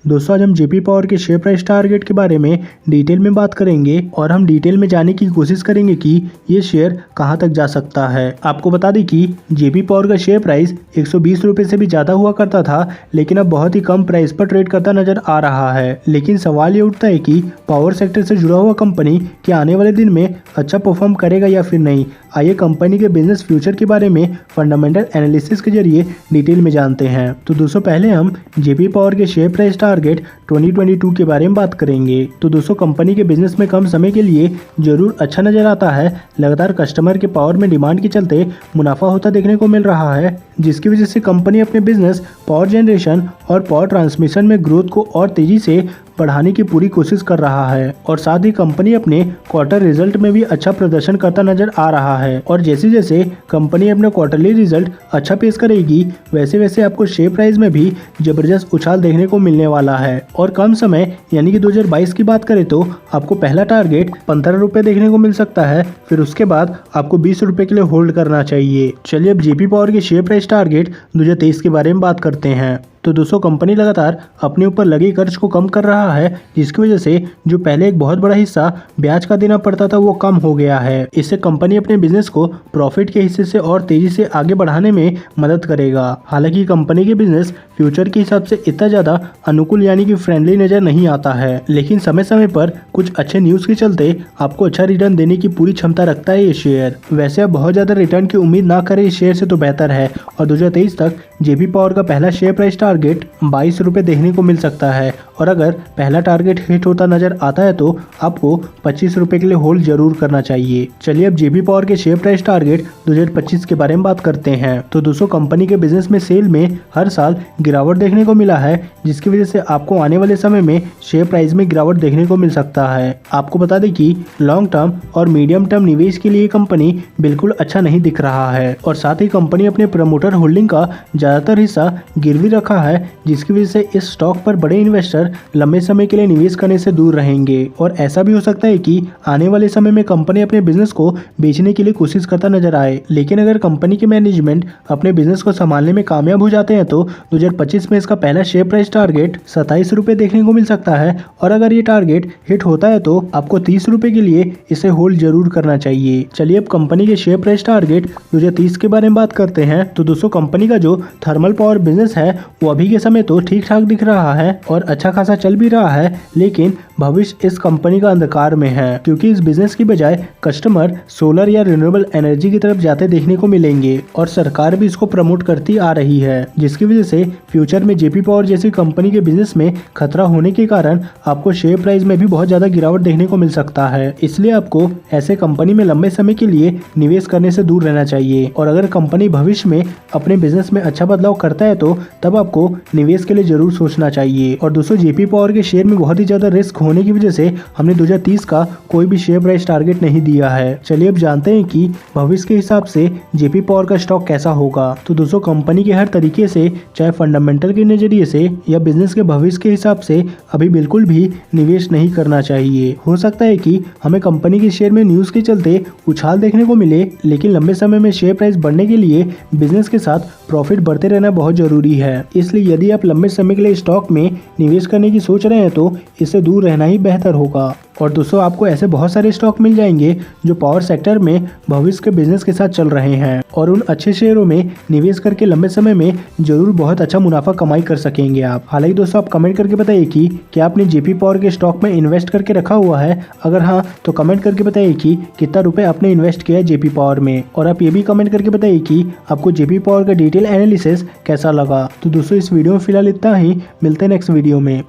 दोस्तों आज हम जेपी पावर के शेयर प्राइस टारगेट के बारे में डिटेल में बात करेंगे और हम डिटेल में जानने की कोशिश करेंगे कि ये शेयर कहां तक जा सकता है। आपको बता दें कि जेपी पावर का शेयर प्राइस 120 रुपए से भी ज़्यादा हुआ करता था, लेकिन अब बहुत ही कम प्राइस पर ट्रेड करता नजर आ रहा है। लेकिन सवाल ये उठता है कि पावर सेक्टर से जुड़ा हुआ कंपनी क्या आने वाले दिन में अच्छा परफॉर्म करेगा या फिर नहीं। आइए कंपनी के बिजनेस फ्यूचर के बारे में फंडामेंटल एनालिसिस के जरिए डिटेल में जानते हैं। तो दोस्तों पहले हम जेपी पावर के शेयर प्राइस टारगेट 2022 के बारे में बात करेंगे। तो दोस्तों कंपनी के बिजनेस में कम समय के लिए जरूर अच्छा नजर आता है। लगातार कस्टमर के पावर में डिमांड के चलते मुनाफा होता देखने को मिल रहा है, जिसकी वजह से कंपनी अपने बिजनेस पावर जनरेशन और पावर ट्रांसमिशन में ग्रोथ को और तेजी से बढ़ाने की पूरी कोशिश कर रहा है। और साथ ही कंपनी अपने क्वार्टर रिजल्ट में भी अच्छा प्रदर्शन करता नजर आ रहा है। और जैसे जैसे कंपनी अपने क्वार्टरली रिजल्ट अच्छा पेश करेगी, वैसे वैसे आपको शेयर प्राइस में भी जबरदस्त उछाल देखने को मिलने वाला है। और कम समय यानी कि 2022 की बात करें तो आपको पहला टारगेट 15 रुपए देखने को मिल सकता है, फिर उसके बाद आपको 20 रुपए के लिए होल्ड करना चाहिए। चलिए अब जेपी पावर के शेयर प्राइस टारगेट 2023 के बारे में बात करते हैं। तो दोस्तों कंपनी लगातार अपने ऊपर लगे कर्ज को कम कर रहा है, जिसकी वजह से जो पहले एक बहुत बड़ा हिस्सा ब्याज का देना पड़ता था वो कम हो गया है। इससे कंपनी अपने बिजनेस को प्रॉफिट के हिस्से से और तेजी से आगे बढ़ाने में मदद करेगा। हालांकि कंपनी के बिजनेस फ्यूचर के हिसाब से इतना ज्यादा अनुकूल यानी कि फ्रेंडली नजर नहीं आता है, लेकिन समय समय पर कुछ अच्छे न्यूज के चलते आपको अच्छा रिटर्न देने की पूरी क्षमता रखता है ये शेयर। वैसे अब बहुत ज्यादा रिटर्न की उम्मीद ना करें इस शेयर से तो बेहतर है। और 2023 तक जेपी पावर का पहला शेयर प्राइस टारगेट 22 रुपए देखने को मिल सकता है। और अगर पहला टारगेट हिट होता नजर आता है तो आपको 25 रुपए के लिए होल्ड जरूर करना चाहिए। चलिए अब जेपी पावर के शेयर प्राइस टारगेट 2025 के बारे में बात करते हैं। तो दोस्तों कंपनी के बिजनेस में सेल में हर साल गिरावट देखने को मिला है, जिसकी वजह से आपको आने वाले समय में शेयर प्राइस में गिरावट देखने को मिल सकता है। आपको बता दें कि लॉन्ग टर्म और मीडियम टर्म निवेश के लिए कंपनी बिल्कुल अच्छा नहीं दिख रहा है। और साथ ही कंपनी अपने प्रमोटर होल्डिंग का ज्यादातर हिस्सा गिरवी रखा है, जिसकी वजह से इस स्टॉक पर बड़े इन्वेस्टर लंबे समय के लिए निवेश करने से दूर रहेंगे। और ऐसा भी हो सकता है कि आने वाले समय में कंपनी अपने बिजनेस को बेचने के लिए कोशिश करता नजर आए। लेकिन अगर कंपनी के मैनेजमेंट अपने बिजनेस को संभालने में कामयाब हो जाते हैं तो 2025 में इसका पहला शेयर प्राइस टारगेट 27 रुपए देखने को मिल सकता है। और अगर ये टारगेट हिट होता है तो आपको 30 रुपए के लिए इसे होल्ड जरूर करना चाहिए। चलिए अब कंपनी के शेयर प्राइस टारगेट 2030 के बारे में बात करते हैं। तो दोस्तों कंपनी का जो थर्मल पावर बिजनेस है वो अभी के समय तो ठीक ठाक दिख रहा है और अच्छा खासा चल भी रहा है, लेकिन भविष्य इस कंपनी का अंधकार में है, क्योंकि इस बिजनेस की बजाय कस्टमर सोलर या रिन्यूएबल एनर्जी की तरफ जाते देखने को मिलेंगे और सरकार भी इसको प्रमोट करती आ रही है, जिसकी वजह से फ्यूचर में जेपी पावर जैसी कंपनी के बिजनेस में खतरा होने के कारण आपको शेयर प्राइस में भी बहुत ज्यादा गिरावट देखने को मिल सकता है। इसलिए आपको ऐसे कंपनी में लंबे समय के लिए निवेश करने से दूर रहना चाहिए। और अगर कंपनी भविष्य में अपने बिजनेस में अच्छा बदलाव करता है तो तब आपको निवेश के लिए जरूर सोचना चाहिए। और दोस्तों जेपी पावर के शेयर में बहुत ही ज्यादा रिस्क होने की वजह से हमने 2030 का कोई भी शेयर प्राइस टारगेट नहीं दिया है। चलिए अब जानते हैं कि भविष्य के हिसाब से जेपी पावर का स्टॉक कैसा होगा। तो दोस्तों कंपनी के हर तरीके से, चाहे फंडामेंटल के नजरिए से या बिजनेस के भविष्य के हिसाब से, अभी बिल्कुल भी निवेश नहीं करना चाहिए। हो सकता है कि हमें कंपनी के शेयर में न्यूज के चलते उछाल देखने को मिले, लेकिन लंबे समय में शेयर प्राइस बढ़ने के लिए बिजनेस के साथ प्रॉफिट बढ़ते रहना बहुत जरूरी है। इसलिए यदि आप लंबे समय के लिए स्टॉक में निवेश करने की सोच रहे हैं तो इससे दूर रहना ही बेहतर होगा। और दोस्तों आपको ऐसे बहुत सारे स्टॉक मिल जाएंगे जो पावर सेक्टर में भविष्य के बिजनेस के साथ चल रहे हैं, और उन अच्छे शेयरों में निवेश करके लंबे समय में जरूर बहुत अच्छा मुनाफा कमाई कर सकेंगे आप। हालांकि दोस्तों आप कमेंट करके बताइए कि क्या आपने जेपी पावर के स्टॉक में इन्वेस्ट करके रखा हुआ है। अगर हाँ तो कमेंट करके बताइए कि कितना रुपए आपने इन्वेस्ट किया है जेपी पावर में। और आप ये भी कमेंट करके बताइए कि आपको जेपी पावर का डिटेल एनालिसिस कैसा लगा। तो दोस्तों इस वीडियो में फिलहाल इतना ही, मिलते हैं नेक्स्ट वीडियो में।